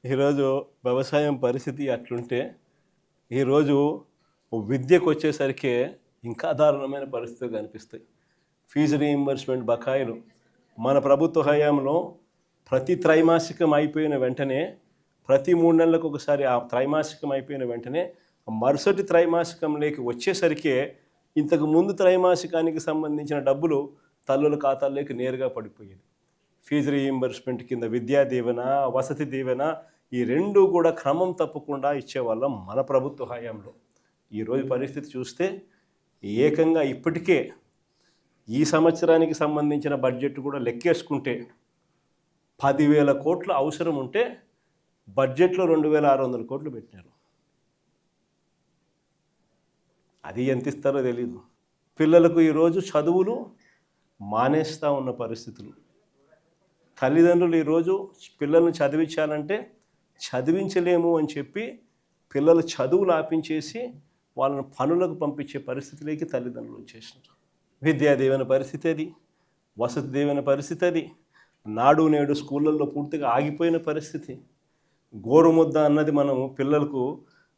ఈరోజు వ్యవసాయం పరిస్థితి అట్లుంటే ఈరోజు విద్యకు వచ్చేసరికి ఇంకా దారుణమైన పరిస్థితులు కనిపిస్తాయి. ఫీజు రీయింబర్స్మెంట్ బకాయిలు మన ప్రభుత్వ హయాంలో ప్రతి త్రైమాసికం అయిపోయిన వెంటనే ప్రతి 3 నెలలకు ఒకసారి ఆ త్రైమాసికం అయిపోయిన వెంటనే మరుసటి త్రైమాసికంలోకి వచ్చేసరికి ఇంతకు ముందు త్రైమాసికానికి సంబంధించిన డబ్బులు తల్లుల ఖాతాల్లోకి నేరుగా పడిపోయేది. ఫీజు రీయింబర్స్మెంట్ కింద విద్యా దీవెన, వసతి దీవెన ఈ రెండు కూడా క్రమం తప్పకుండా ఇచ్చేవాళ్ళం మన ప్రభుత్వ హయాంలో. ఈరోజు పరిస్థితి చూస్తే ఏకంగా ఇప్పటికే ఈ సంవత్సరానికి సంబంధించిన బడ్జెట్ కూడా లెక్కేసుకుంటే 10,000 కోట్ల అవసరం ఉంటే బడ్జెట్లో 2,600 కోట్లు పెట్టినారు. అది ఎంత ఇస్తారో తెలీదు. పిల్లలకు ఈరోజు చదువులు మానేస్తూ ఉన్న పరిస్థితులు. తల్లిదండ్రులు ఈరోజు పిల్లల్ని చదివించాలంటే చదివించలేము అని చెప్పి పిల్లలు చదువులు ఆపించేసి వాళ్ళని పనులకు పంపించే పరిస్థితిలోకి తల్లిదండ్రులు వచ్చేసినారు. విద్యా దీవెన పరిస్థితి అది, వసతి దీవెన పరిస్థితి అది, నాడు నేడు స్కూళ్ళల్లో పూర్తిగా ఆగిపోయిన పరిస్థితి. గోరుముద్ద అన్నది మనము పిల్లలకు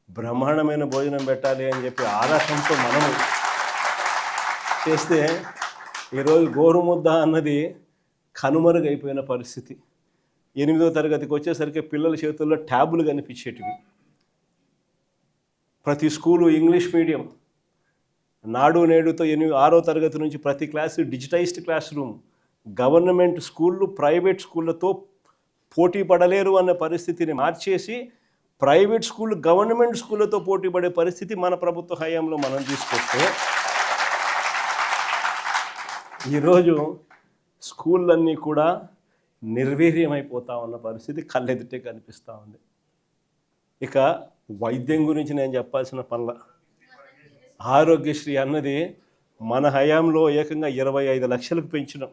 బ్రహ్మాండమైన భోజనం పెట్టాలి అని చెప్పి ఆరాటంతో మనము చేస్తే ఈరోజు గోరుముద్ద అన్నది కనుమరుగైపోయిన పరిస్థితి. 8వ తరగతికి వచ్చేసరికి పిల్లల చేతుల్లో ట్యాబులు కనిపించేటివి. ప్రతి స్కూలు ఇంగ్లీష్ మీడియం. నాడు నేడుతో 6వ తరగతి నుంచి ప్రతి class digitised class room. Government స్కూళ్ళు ప్రైవేట్ స్కూళ్ళతో పోటీ పడలేరు అన్న పరిస్థితిని మార్చేసి ప్రైవేట్ స్కూళ్ళు గవర్నమెంట్ స్కూళ్ళతో పోటీ పడే పరిస్థితి మన ప్రభుత్వ హయాంలో మనం తీసుకొస్తే ఈరోజు స్కూళ్ళన్నీ కూడా నిర్వీర్యమైపోతూ ఉన్న పరిస్థితి కళ్ళెదుటే కనిపిస్తూ ఉంది. ఇక వైద్యం గురించి నేను చెప్పాల్సిన పనుల ఆరోగ్యశ్రీ అన్నది మన హయాంలో ఏకంగా 25 లక్షలకు పెంచినాం.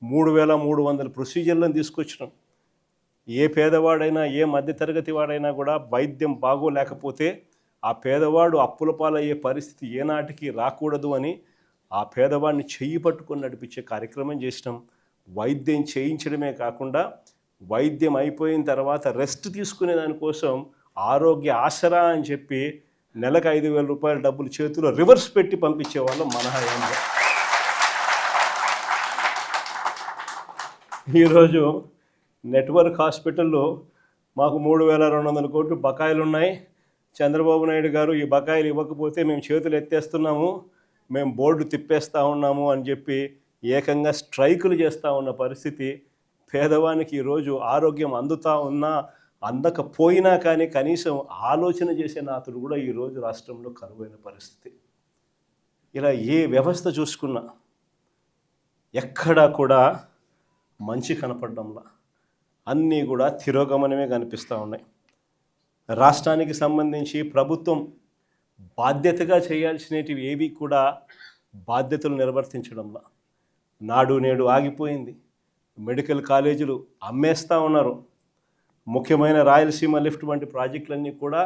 3,300 ప్రొసీజర్లను తీసుకొచ్చినాం. ఏ పేదవాడైనా ఏ మధ్యతరగతి వాడైనా కూడా వైద్యం బాగోలేకపోతే ఆ పేదవాడు అప్పుల పాలయ్యే పరిస్థితి ఏనాటికి రాకూడదు అని ఆ పేదవాడిని చెయ్యి పట్టుకొని నడిపించే కార్యక్రమం చేసినాం. వైద్యం చేయించడమే కాకుండా వైద్యం అయిపోయిన తర్వాత రెస్ట్ తీసుకునే దానికోసం ఆరోగ్య ఆసరా అని చెప్పి నెలకు 5,000 రూపాయల డబ్బులు చేతిలో రివర్స్ పెట్టి పంపించేవాళ్ళం మన హయాంలో. ఈరోజు నెట్వర్క్ హాస్పిటల్లో మాకు 3,200 కోట్లు బకాయిలు ఉన్నాయి. చంద్రబాబు నాయుడు గారు ఈ బకాయిలు ఇవ్వకపోతే మేము చేతులు ఎత్తేస్తున్నాము, మేము బోర్డు తిప్పేస్తూ ఉన్నాము అని చెప్పి ఏకంగా స్ట్రైకులు చేస్తూ ఉన్న పరిస్థితి. పేదవానికి ఈరోజు ఆరోగ్యం అందుతూ ఉన్నా అందకపోయినా కానీ కనీసం ఆలోచన చేసే నాతుడు కూడా ఈరోజు రాష్ట్రంలో కరువైన పరిస్థితి. ఇలా ఏ వ్యవస్థ చూసుకున్నా ఎక్కడా కూడా మంచి కనపడడంలా అన్నీ కూడా తిరోగమనమే కనిపిస్తూ ఉన్నాయి. రాష్ట్రానికి సంబంధించి ప్రభుత్వం బాధ్యతగా చేయాల్సినవి ఏవి కూడా బాధ్యతలు నిర్వర్తించడంలా. నాడు నేడు ఆగిపోయింది. మెడికల్ కాలేజీలు అమ్మేస్తూ ఉన్నారు. ముఖ్యమైన రాయలసీమ లిఫ్ట్ వంటి ప్రాజెక్టులన్నీ కూడా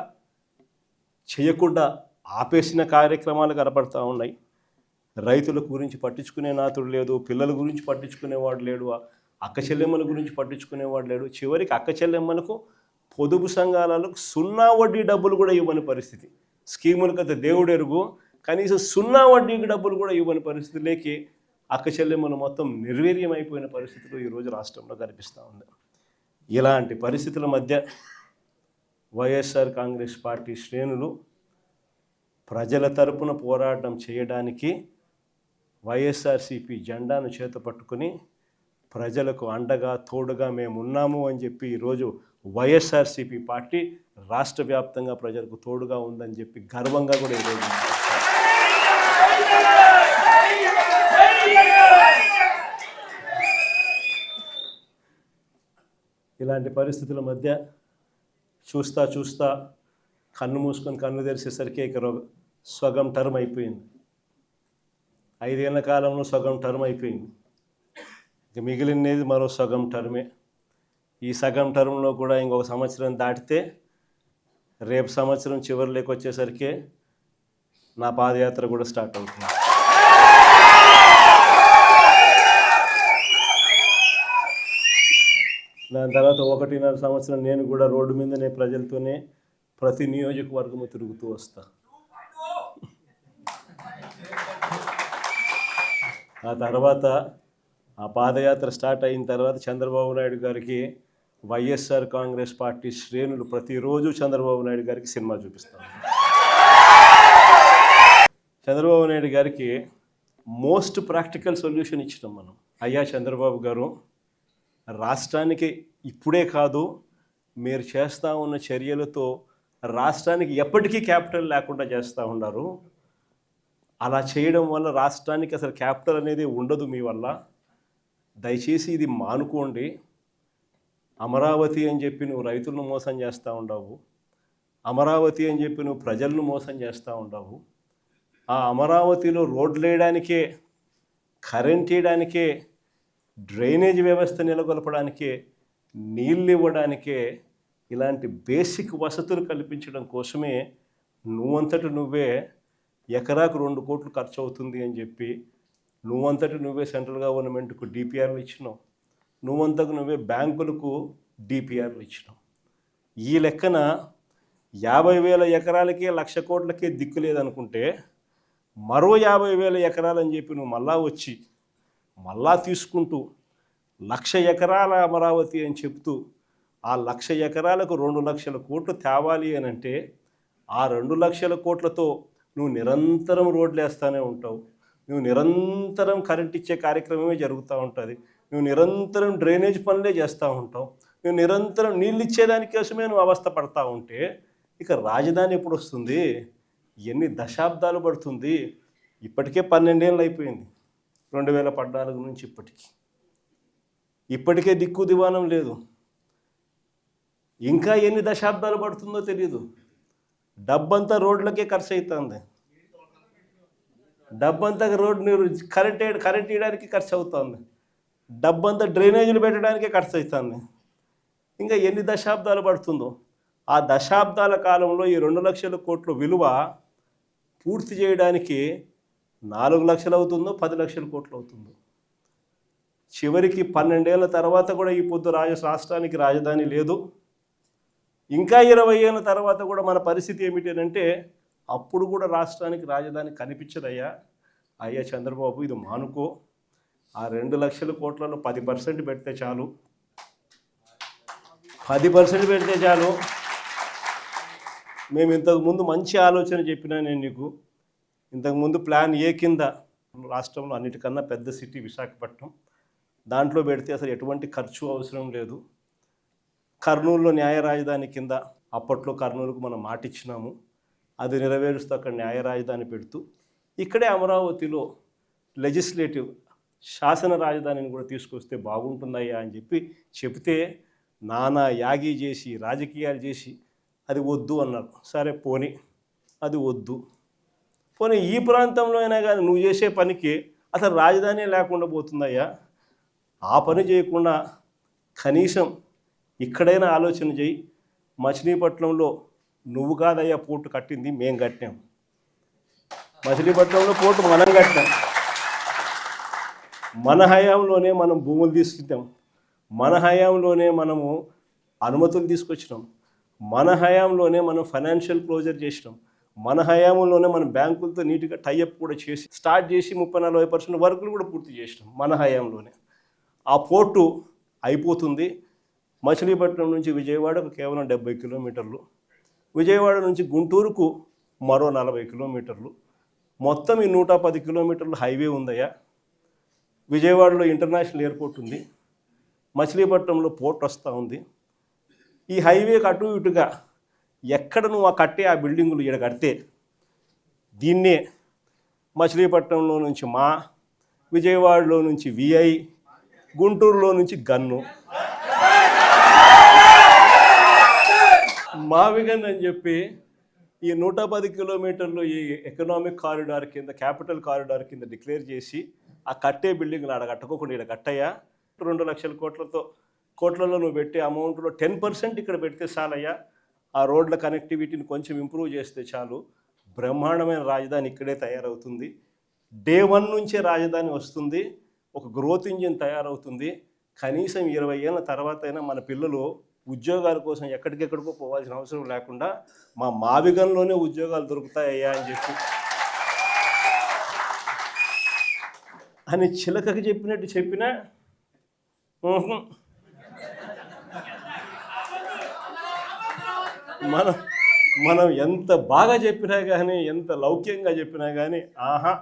చేయకుండా ఆపేసిన కార్యక్రమాలు కనపడతా ఉన్నాయి. రైతుల గురించి పట్టించుకునే నాతుడు లేదు, పిల్లల గురించి పట్టించుకునేవాడు లేడు, అక్క చెల్లెమ్మల గురించి పట్టించుకునేవాడు లేడు. చివరికి అక్క చెల్లెమ్మలకు పొదుపు సంఘాలకు 0 వడ్డీ డబ్బులు కూడా ఇవ్వని పరిస్థితి. స్కీములకు అయితే దేవుడు ఎరుగు, కనీసం 0 వడ్డీకి డబ్బులు కూడా ఇవ్వని పరిస్థితులేకి అక్క చెల్లెమ్మలు మొత్తం నిర్వీర్యమైపోయిన పరిస్థితులు ఈరోజు రాష్ట్రంలో కనిపిస్తూ ఉంది. ఇలాంటి పరిస్థితుల మధ్య వైఎస్ఆర్ కాంగ్రెస్ పార్టీ శ్రేణులు ప్రజల తరపున పోరాటం చేయడానికి వైఎస్ఆర్సీపీ జెండాను చేత పట్టుకుని ప్రజలకు అండగా తోడుగా మేము ఉన్నాము అని చెప్పి ఈరోజు వైఎస్ఆర్సీపీ పార్టీ రాష్ట్ర వ్యాప్తంగా ప్రజలకు తోడుగా ఉందని చెప్పి గర్వంగా కూడా ఈరోజు ఇలాంటి పరిస్థితుల మధ్య చూస్తా కన్ను మూసుకొని కన్ను తెరిచేసరికి ఇక సగం టర్మ్ అయిపోయింది. 5 ఏళ్ల కాలంలో సగం టర్మ్ అయిపోయింది. ఇక మిగిలినది మరో సగం టర్మే. ఈ సగం టర్మ్లో కూడా ఇంకొక సంవత్సరం దాటితే రేపు సంవత్సరం చివరిలోకి వచ్చేసరికి నా పాదయాత్ర కూడా స్టార్ట్ అవుతుంది. దాని తర్వాత 1.5 సంవత్సరం నేను కూడా రోడ్డు మీదనే ప్రజలతోనే ప్రతి నియోజకవర్గము తిరుగుతూ వస్తా. ఆ తర్వాత ఆ పాదయాత్ర స్టార్ట్ అయిన తర్వాత చంద్రబాబు నాయుడు గారికి వైఎస్ఆర్ కాంగ్రెస్ పార్టీ శ్రేణులు ప్రతిరోజు చంద్రబాబు నాయుడు గారికి సినిమా చూపిస్తాం. చంద్రబాబు నాయుడు గారికి మోస్ట్ ప్రాక్టికల్ సొల్యూషన్ ఇచ్చినాం మనం. అయ్యా చంద్రబాబు గారు, రాష్ట్రానికి ఇప్పుడే కాదు, మీరు చేస్తూ ఉన్న చర్యలతో రాష్ట్రానికి ఎప్పటికీ క్యాపిటల్ లేకుండా చేస్తూ ఉన్నారు. అలా చేయడం వల్ల రాష్ట్రానికి అసలు క్యాపిటల్ అనేది ఉండదు మీ వల్ల. దయచేసి ఇది మానుకోండి. అమరావతి అని చెప్పి నువ్వు రైతులను మోసం చేస్తూ ఉండవు, అమరావతి అని చెప్పి నువ్వు ప్రజలను మోసం చేస్తూ ఉండవు. ఆ అమరావతిలో రోడ్లు వేయడానికే, కరెంట్ వేయడానికే, డ్రైనేజ్ వ్యవస్థ నెలకొల్పడానికే, నీళ్ళు ఇవ్వడానికే, ఇలాంటి బేసిక్ వసతులు కల్పించడం కోసమే నువ్వంతటి నువ్వే ఎకరాకు 2 కోట్లు ఖర్చు అవుతుంది అని చెప్పి నువ్వంతటి నువ్వే సెంట్రల్ గవర్నమెంట్కు డిపిఆర్లు ఇచ్చినావు, నువ్వంతకు నువ్వే బ్యాంకులకు డిపిఆర్లు ఇచ్చినావు. ఈ లెక్కన 50,000 ఎకరాలకే 1,00,000 కోట్లకే దిక్కు లేదనుకుంటే మరో 50,000 ఎకరాలని చెప్పి నువ్వు మళ్ళా తీసుకుంటూ 1,00,000 ఎకరాల అమరావతి అని చెప్తూ ఆ 1,00,000 ఎకరాలకు 2,00,000 కోట్లు తేవాలి అని అంటే ఆ 2,00,000 కోట్లతో నువ్వు నిరంతరం రోడ్లు వేస్తూనే ఉంటావు, నువ్వు నిరంతరం కరెంట్ ఇచ్చే కార్యక్రమమే జరుగుతూ ఉంటుంది, నువ్వు నిరంతరం డ్రైనేజ్ పనులే చేస్తూ ఉంటావు, నువ్వు నిరంతరం నీళ్ళు ఇచ్చేదాని కోసమే నువ్వు అవస్థ పడతా ఉంటే ఇక రాజధాని ఎప్పుడు వస్తుంది? ఎన్ని దశాబ్దాలు పడుతుంది? ఇప్పటికే 12 ఏళ్ళు అయిపోయింది 2014 నుంచి ఇప్పటికే దిక్కు దివానం లేదు. ఇంకా ఎన్ని దశాబ్దాలు పడుతుందో తెలియదు. డబ్బంతా రోడ్లకే ఖర్చు అవుతుంది, డబ్బంతా కరెంట్ వేయడానికి ఖర్చు అవుతుంది, డబ్బంతా డ్రైనేజీలు పెట్టడానికే ఖర్చు అవుతుంది. ఇంకా ఎన్ని దశాబ్దాలు పడుతుందో. ఆ దశాబ్దాల కాలంలో ఈ 2,00,000 కోట్ల విలువ పూర్తి చేయడానికి 4 లక్షలు అవుతుందో 10 లక్షల కోట్లు అవుతుందో. చివరికి 12 ఏళ్ళ తర్వాత కూడా ఈ పొద్దు రాష్ట్రానికి రాజధాని లేదు. ఇంకా 20 ఏళ్ళ తర్వాత కూడా మన పరిస్థితి ఏమిటి అంటే అప్పుడు కూడా రాష్ట్రానికి రాజధాని కనిపించదయ్యా. అయ్యా చంద్రబాబు, ఇది మానుకో. ఆ 2 లక్షల కోట్లలో 10% పెడితే చాలు, 10% పెడితే చాలు. మేము ఇంతకుముందు మంచి ఆలోచన చెప్పినా నేను నీకు. ఇంతకుముందు ప్లాన్ ఏ కింద రాష్ట్రంలో అన్నిటికన్నా పెద్ద సిటీ విశాఖపట్నం, దాంట్లో పెడితే అసలు ఎటువంటి ఖర్చు అవసరం లేదు. కర్నూలులో న్యాయ రాజధాని కింద అప్పట్లో కర్నూలుకు మనం మాట ఇచ్చినాము, అది నెరవేరుస్తూ అక్కడ న్యాయ రాజధాని పెడుతూ ఇక్కడే అమరావతిలో లెజిస్లేటివ్ శాసన రాజధానిని కూడా తీసుకొస్తే బాగుంటుందయ్యా అని చెప్తే నానా యాగి చేసి రాజకీయాలు చేసి అది వద్దు అన్నారు. సరే పోనీ, అది వద్దు. పోనీ ఈ ప్రాంతంలో అయినా కానీ నువ్వు చేసే పనికి అసలు రాజధాని లేకుండా పోతుందయ్యా. ఆ పని చేయకుండా కనీసం ఇక్కడైనా ఆలోచన చేయి. మచిలీపట్నంలో నువ్వు కాదయ్యా పోర్టు కట్టింది, మేము కట్టాం. మచిలీపట్నంలో పోర్టు మనం కట్టాం. మన హయాంలోనే మనం భూములు తీసుకుంటాం, మన హయాంలోనే మనము అనుమతులు తీసుకొచ్చినాం, మన హయాంలోనే మనం ఫైనాన్షియల్ క్లోజర్ చేసినాం, మన హయాంలోనే మనం బ్యాంకులతో నీట్గా టైఅప్ కూడా చేసి స్టార్ట్ చేసి 30-40% వర్కులు కూడా పూర్తి చేసినాం మన హయాంలోనే. ఆ పోర్టు అయిపోతుంది. మచిలీపట్నం నుంచి విజయవాడకు కేవలం 70 కిలోమీటర్లు, విజయవాడ నుంచి గుంటూరుకు మరో 40 కిలోమీటర్లు, మొత్తం ఈ 110 కిలోమీటర్లు హైవే ఉందయ్యా. విజయవాడలో ఇంటర్నేషనల్ ఎయిర్పోర్ట్ ఉంది, మచిలీపట్నంలో పోర్ట్ వస్తూ ఉంది. ఈ హైవేకి అటు ఇటుగా ఎక్కడ నువ్వు ఆ బిల్డింగులు ఇక్కడ కడితే దీన్నే మచిలీపట్నంలో నుంచి మా, విజయవాడలో నుంచి విఐ, గుంటూరులో నుంచి గన్ను, మావిగన్ అని చెప్పి ఈ 110 కిలోమీటర్లు ఈ ఎకనామిక్ కారిడార్ కింద, క్యాపిటల్ కారిడార్ కింద డిక్లేర్ చేసి ఆ కట్టే బిల్డింగ్లు ఆడ కట్టుకోకుండా ఇక్కడ కట్టయ్యా. 2 లక్షల కోట్లలో నువ్వు పెట్టే అమౌంట్లో 10% ఇక్కడ పెడితే చాలయ్యా. ఆ రోడ్ల కనెక్టివిటీని కొంచెం ఇంప్రూవ్ చేస్తే చాలు, బ్రహ్మాండమైన రాజధాని ఇక్కడే తయారవుతుంది. డే 1 నుంచే రాజధాని వస్తుంది, ఒక గ్రోత్ ఇంజిన్ తయారవుతుంది. కనీసం 20 ఏళ్ళ తర్వాత అయినా మన పిల్లలు ఉద్యోగాల కోసం ఎక్కడికెక్కడికో పోవాల్సిన అవసరం లేకుండా మా మావిగంలోనే ఉద్యోగాలు దొరుకుతాయ్యా అని చెప్పి అని చిలకకి చెప్పినట్టు చెప్పినా మనం మనం ఎంత బాగా చెప్పినా కానీ ఎంత లౌక్యంగా చెప్పినా కానీ ఆహా